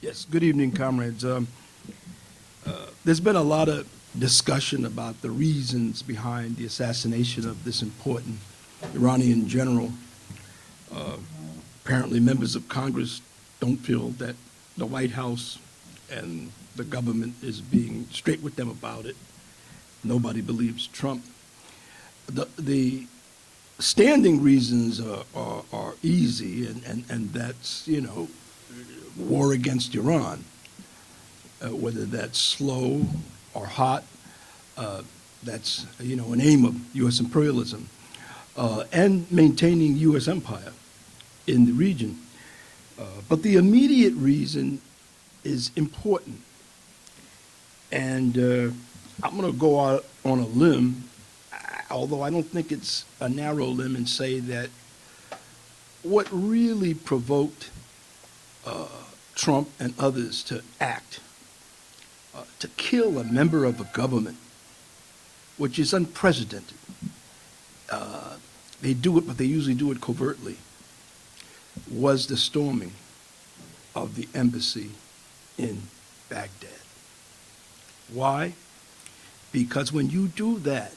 Yes, good evening, comrades. There's been a lot of discussion about the reasons behind the assassination of this important Iranian general. Apparently, members of Congress don't feel that the White House and the government is being straight with them about it. Nobody believes Trump. The standing reasons are easy, and that's, war against Iran, whether that's slow or hot, that's, an aim of U.S. imperialism, and maintaining U.S. empire in the region. But the immediate reason is important. And I'm going to go out on a limb, although I don't think it's a narrow limb, and say that what really provoked Trump and others to act, to kill a member of a government, which is unprecedented. They do it, but they usually do it covertly, was the storming of the embassy in Baghdad. Why? Because when you do that,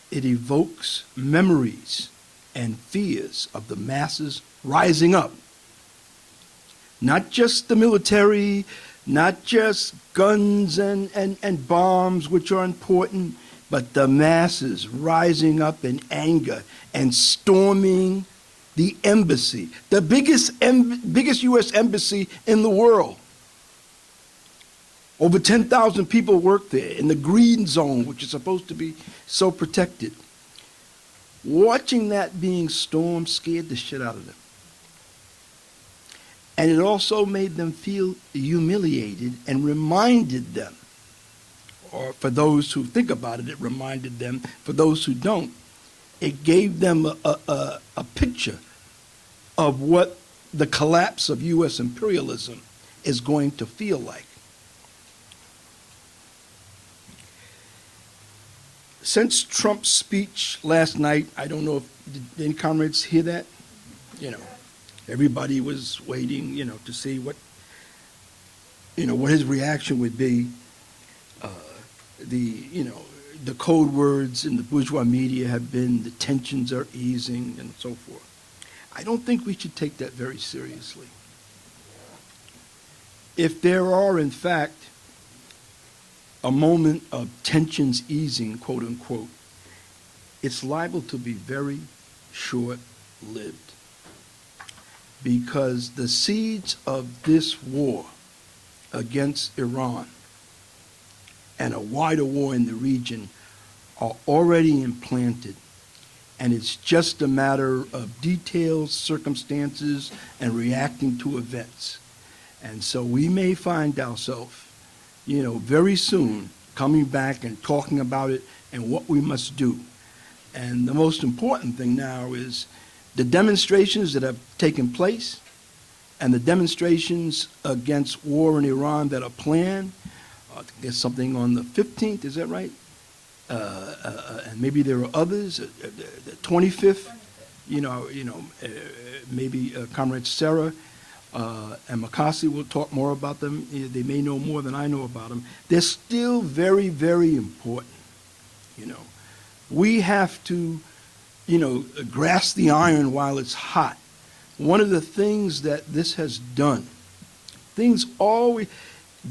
it evokes memories and fears of the masses rising up. Not just the military, not just guns and bombs, which are important, but the masses rising up in anger and storming the embassy, the biggest U.S. embassy in the world. Over 10,000 people work there in the green zone, which is supposed to be so protected. Watching that being stormed scared the shit out of them. And it also made them feel humiliated and reminded them, or for those who think about it, it reminded them. For those who don't, it gave them a picture of what the collapse of U.S. imperialism is going to feel like. Since Trump's speech last night, I don't know if did any comrades hear that? Everybody was waiting, to see what his reaction would be. The code words in the bourgeois media have been the tensions are easing and so forth. I don't think we should take that very seriously. If there are, in fact, a moment of tensions easing, quote unquote, it's liable to be very short-lived. Because the seeds of this war against Iran and a wider war in the region are already implanted, and it's just a matter of details, circumstances, and reacting to events. And so we may find ourselves, very soon coming back and talking about it and what we must do. And the most important thing now is the demonstrations that have taken place and the demonstrations against war in Iran that are planned. There's something on the 15th, is that right? And maybe there are others. The 25th, maybe Comrade Sarah and Makasi will talk more about them. They may know more than I know about them. They're still very, very important. We have to grasp the iron while it's hot. One of the things that this has done,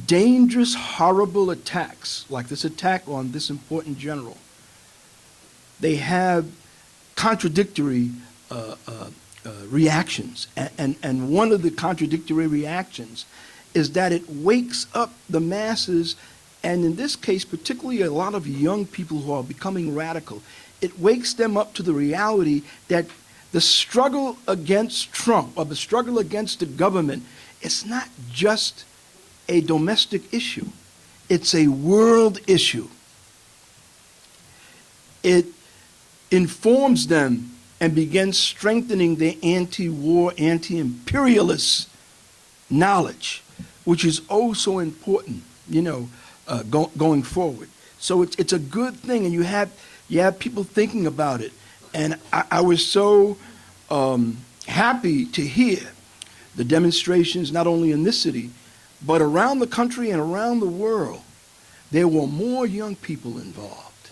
dangerous, horrible attacks, like this attack on this important general, they have contradictory reactions. And one of the contradictory reactions is that it wakes up the masses, and in this case, particularly a lot of young people who are becoming radical. It wakes them up to the reality that the struggle against Trump, or the struggle against the government, it's not just a domestic issue. It's a world issue. It informs them and begins strengthening their anti-war, anti-imperialist knowledge, which is oh so important, going forward. So it's a good thing, and you have people thinking about it. And I was so happy to hear the demonstrations, not only in this city, But around the country and around the world, there were more young people involved.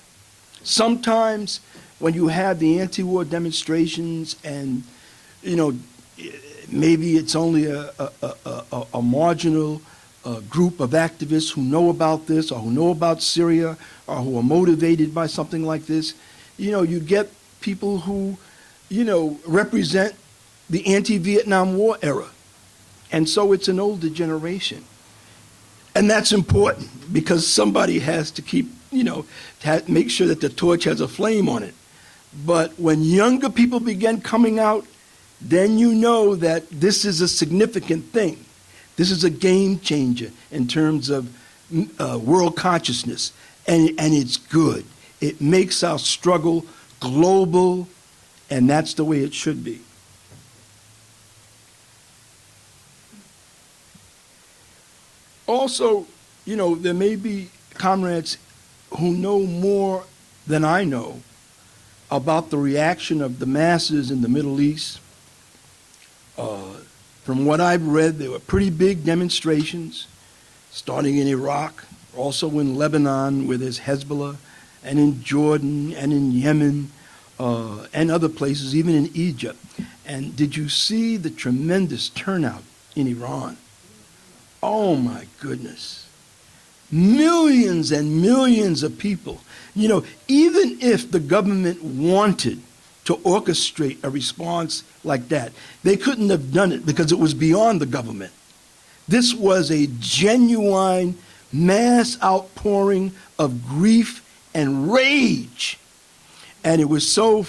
Sometimes when you have the anti-war demonstrations and, you know, maybe it's only a marginal group of activists who know about this or who know about Syria or who are motivated by something like this, you know, you get people who, you know, represent the anti-Vietnam War era. And so it's an older generation. And that's important because somebody has to keep, you know, make sure that the torch has a flame on it. But when younger people begin coming out, then you know that this is a significant thing. This is a game changer in terms of world consciousness, and it's good. It makes our struggle global, and that's the way it should be. Also, you know, there may be comrades who know more than I know about the reaction of the masses in the Middle East. From what I've read, there were pretty big demonstrations, starting in Iraq, also in Lebanon, where there's Hezbollah, and in Jordan, and in Yemen, and other places, even in Egypt. And did you see the tremendous turnout in Iran? Oh my goodness. Millions and millions of people. You know, even if the government wanted to orchestrate a response like that, they couldn't have done it because it was beyond the government. This was a genuine mass outpouring of grief and rage. And it was so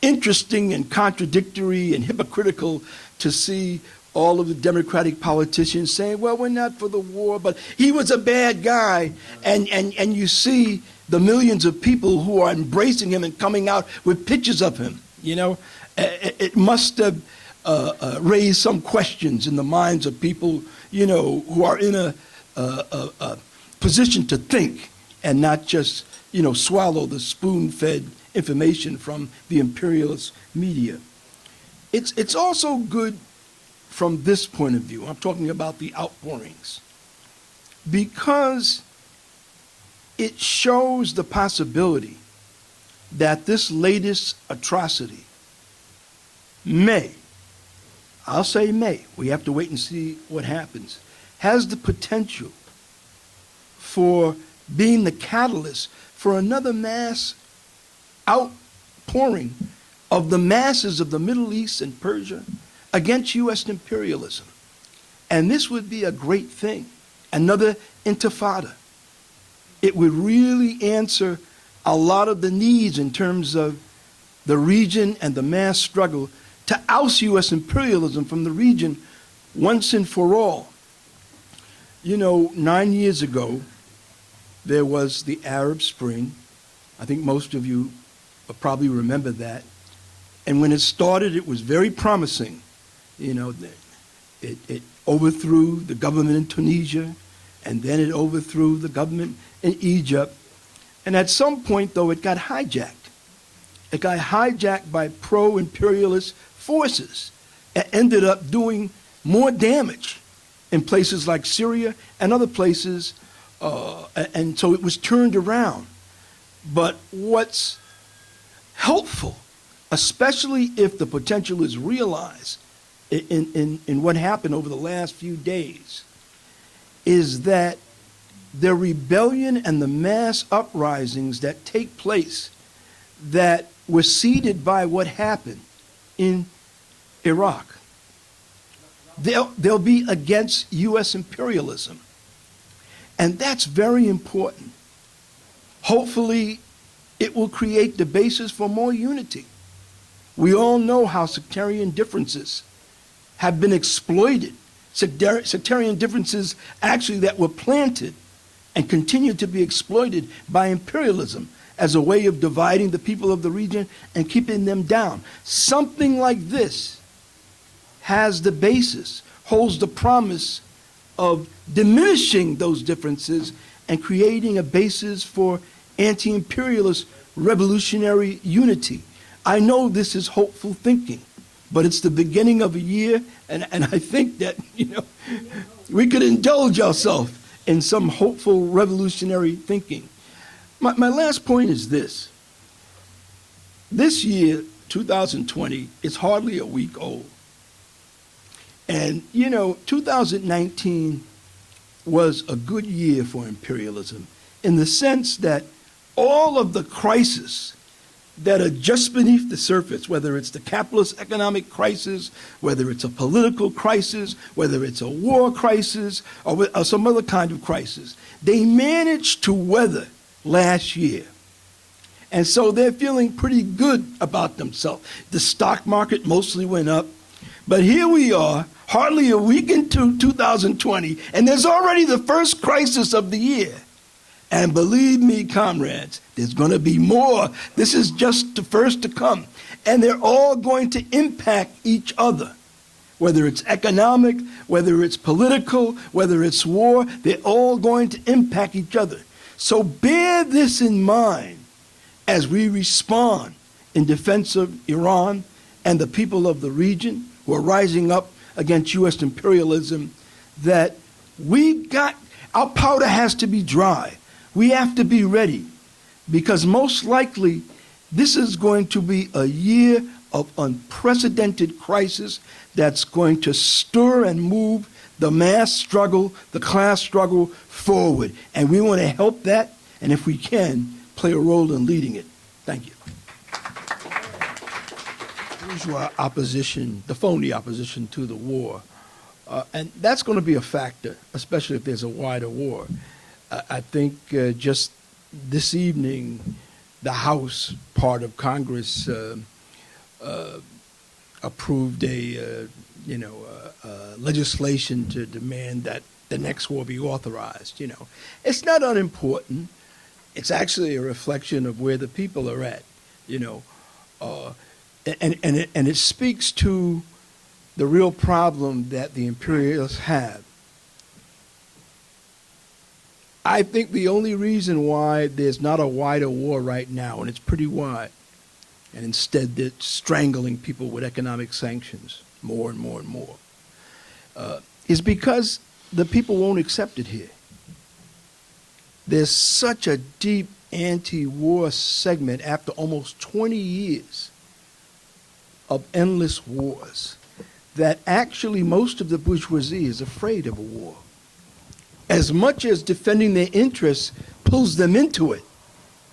interesting and contradictory and hypocritical to see all of the Democratic politicians saying, well, we're not for the war, but he was a bad guy. And you see the millions of people who are embracing him and coming out with pictures of him. You know, it must have raised some questions in the minds of people, you know, who are in a position to think and not just, you know, swallow the spoon-fed information from the imperialist media. It's also good from this point of view. I'm talking about the outpourings, because it shows the possibility that this latest atrocity may, I'll say may, we have to wait and see what happens, has the potential for being the catalyst for another mass outpouring of the masses of the Middle East and Persia against U.S. imperialism. And this would be a great thing, another intifada. It would really answer a lot of the needs in terms of the region and the mass struggle to oust U.S. imperialism from the region once and for all. You know, 9 years ago, there was the Arab Spring. I think most of you probably remember that. And when it started, it was very promising. You know, it overthrew the government in Tunisia, and then it overthrew the government in Egypt. And at some point, though, it got hijacked. It got hijacked by pro-imperialist forces and ended up doing more damage in places like Syria and other places, and so it was turned around. But what's helpful, especially if the potential is realized in what happened over the last few days, is that the rebellion and the mass uprisings that take place that were seeded by what happened in Iraq, they'll be against U.S. imperialism. And that's very important. Hopefully, it will create the basis for more unity. We all know how sectarian differences have been exploited. Sectarian differences actually that were planted and continue to be exploited by imperialism as a way of dividing the people of the region and keeping them down. Something like this has the basis, holds the promise of diminishing those differences and creating a basis for anti-imperialist revolutionary unity. I know this is hopeful thinking, but it's the beginning of a year, and I think that, you know, we could indulge ourselves in some hopeful revolutionary thinking. My last point is this. This year, 2020, is hardly a week old. And, 2019 was a good year for imperialism in the sense that all of the crises that are just beneath the surface, whether it's the capitalist economic crisis, whether it's a political crisis, whether it's a war crisis, or some other kind of crisis, they managed to weather last year. And so they're feeling pretty good about themselves. The stock market mostly went up, but here we are, hardly a week into 2020, and there's already the first crisis of the year. And believe me, comrades, there's going to be more. This is just the first to come. And they're all going to impact each other. Whether it's economic, whether it's political, whether it's war, they're all going to impact each other. So bear this in mind as we respond in defense of Iran and the people of the region who are rising up against U.S. imperialism, that our powder has to be dry. We have to be ready, because most likely this is going to be a year of unprecedented crisis that's going to stir and move the mass struggle, the class struggle forward. And we want to help that, and if we can, play a role in leading it. Thank you. Bourgeois opposition, the phony opposition to the war. And that's going to be a factor, especially if there's a wider war. I think just this evening, the House part of Congress approved a legislation to demand that the next war be authorized. It's not unimportant. It's actually a reflection of where the people are at. And it speaks to the real problem that the imperialists have. I think the only reason why there's not a wider war right now, and it's pretty wide, and instead they're strangling people with economic sanctions more and more and more, is because the people won't accept it here. There's such a deep anti-war segment after almost 20 years of endless wars that actually most of the bourgeoisie is afraid of a war. As much as defending their interests pulls them into it,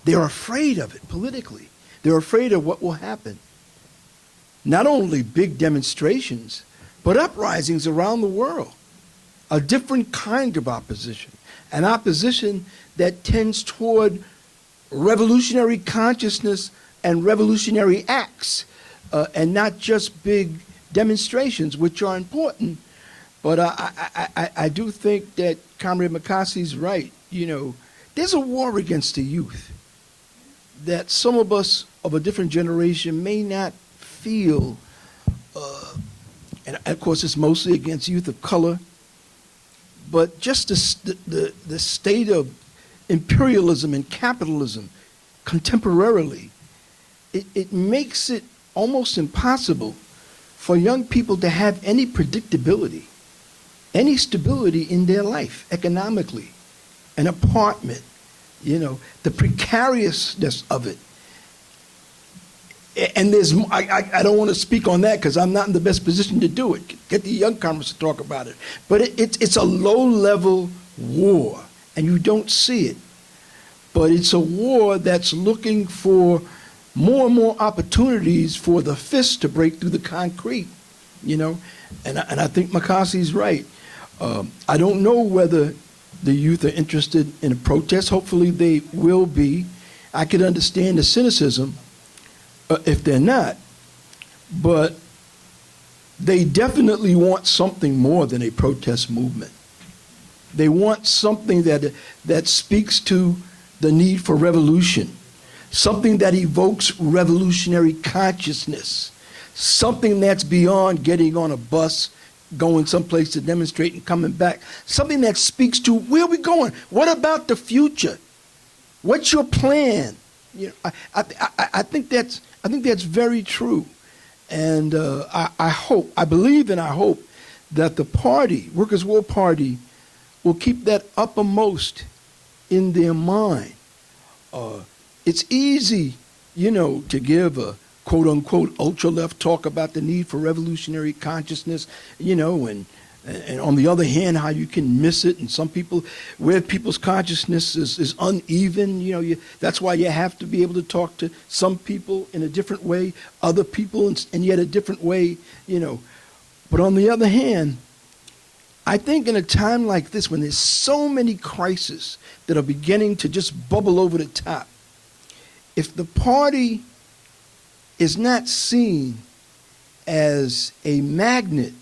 they're afraid of it politically. They're afraid of what will happen. Not only big demonstrations, but uprisings around the world. A different kind of opposition. An opposition that tends toward revolutionary consciousness and revolutionary acts, and not just big demonstrations, which are important. But I do think that Comrade McCarthy's right. There's a war against the youth that some of us of a different generation may not feel. And of course, it's mostly against youth of color. But just the state of imperialism and capitalism contemporarily, it makes it almost impossible for young people to have any predictability, any stability in their life economically, an apartment, the precariousness of it. And I don't want to speak on that because I'm not in the best position to do it. Get the young comrades to talk about it. But it's a low-level war, and you don't see it. But it's a war that's looking for more and more opportunities for the fist to break through the concrete, And I think McCarthy's right. I don't know whether the youth are interested in a protest. Hopefully they will be. I could understand the cynicism if they're not. But they definitely want something more than a protest movement. They want something that speaks to the need for revolution, something that evokes revolutionary consciousness, something that's beyond getting on a bus, going someplace to demonstrate and coming back, something that speaks to where are we going? What about the future? What's your plan? I think that's very true, and I believe and I hope that the party, Workers' War Party, will keep that uppermost in their mind. It's easy, to give a quote-unquote ultra-left talk about the need for revolutionary consciousness, and on the other hand, how you can miss it. And some people, where people's consciousness is uneven, that's why you have to be able to talk to some people in a different way, other people in yet a different way, But on the other hand, I think in a time like this, when there's so many crises that are beginning to just bubble over the top, if the party is not seen as a magnet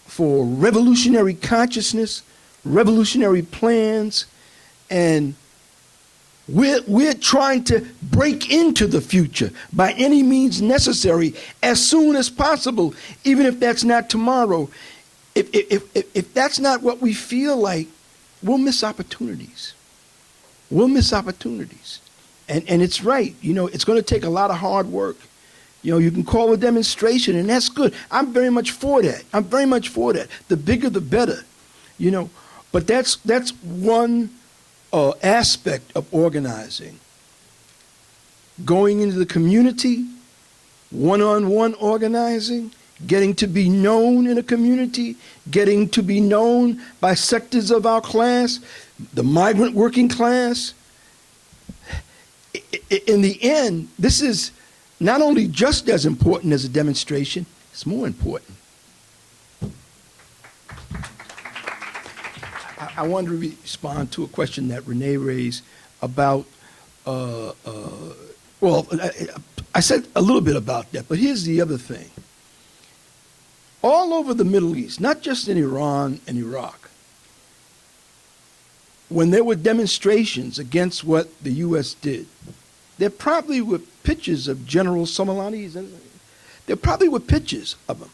for revolutionary consciousness, revolutionary plans, and we're trying to break into the future by any means necessary as soon as possible, even if that's not tomorrow. If that's not what we feel like, we'll miss opportunities. We'll miss opportunities. And it's right. It's going to take a lot of hard work. You can call a demonstration, and that's good. I'm very much for that. The bigger, the better. But that's one aspect of organizing. Going into the community, one-on-one organizing, getting to be known in a community, getting to be known by sectors of our class, the migrant working class. In the end, this is not only just as important as a demonstration, it's more important. I want to respond to a question that Renee raised about, I said a little bit about that, but here's the other thing. All over the Middle East, not just in Iran and Iraq, when there were demonstrations against what the U.S. did, there probably were pictures of General Soleimani. There probably were pictures of him.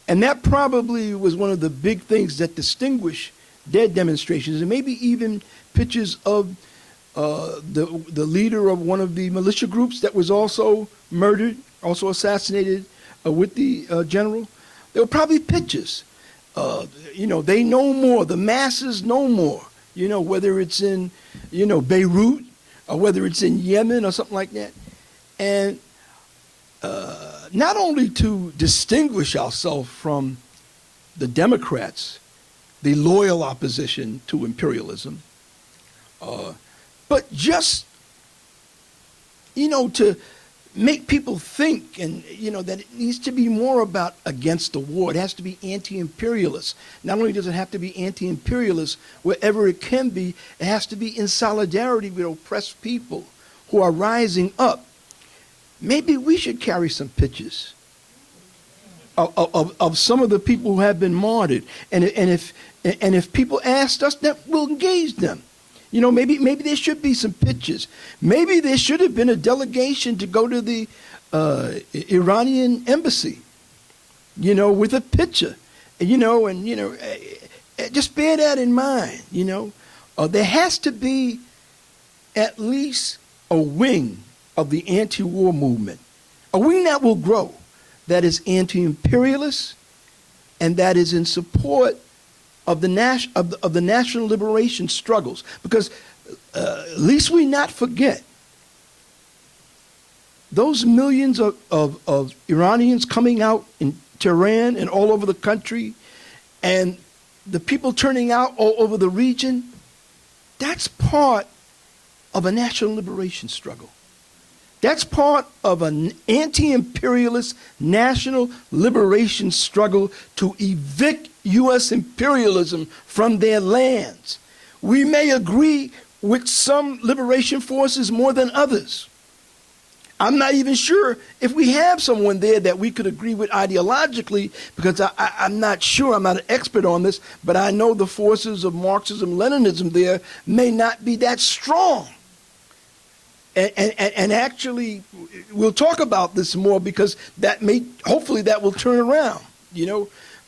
And that probably was one of the big things that distinguished their demonstrations, and maybe even pictures of the leader of one of the militia groups that was also murdered, also assassinated with the general. There were probably pictures. They know more. The masses know more. Whether it's in, Beirut or whether it's in Yemen or something like that. And not only to distinguish ourselves from the Democrats, the loyal opposition to imperialism, but just, to make people think, and that it needs to be more about against the war. It has to be anti-imperialist. Not only does it have to be anti-imperialist wherever it can be, it has to be in solidarity with oppressed people who are rising up. Maybe we should carry some pictures of some of the people who have been martyred, and if people asked us, that we'll engage them. Maybe there should be some pictures. Maybe there should have been a delegation to go to the Iranian embassy, with a picture, just bear that in mind, There has to be at least a wing of the anti-war movement, a wing that will grow, that is anti-imperialist, and that is in support of the national liberation struggles, because least we not forget those millions of Iranians coming out in Tehran and all over the country, and the people turning out all over the region. That's part of a national liberation struggle. That's part of an anti-imperialist national liberation struggle to evict U.S. imperialism from their lands. We may agree with some liberation forces more than others. I'm not even sure if we have someone there that we could agree with ideologically, because I'm not sure, I'm not an expert on this, but I know the forces of Marxism, Leninism there may not be that strong. And actually, we'll talk about this more, because hopefully that will turn around,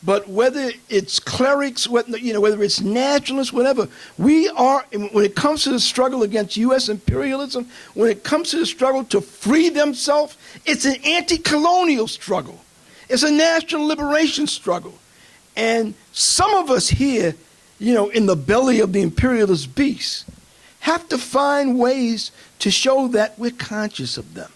But whether it's clerics, whether it's nationalists, whatever, we are, when it comes to the struggle against U.S. imperialism, when it comes to the struggle to free themselves, it's an anti-colonial struggle. It's a national liberation struggle. And some of us here, in the belly of the imperialist beast, have to find ways to show that we're conscious of them.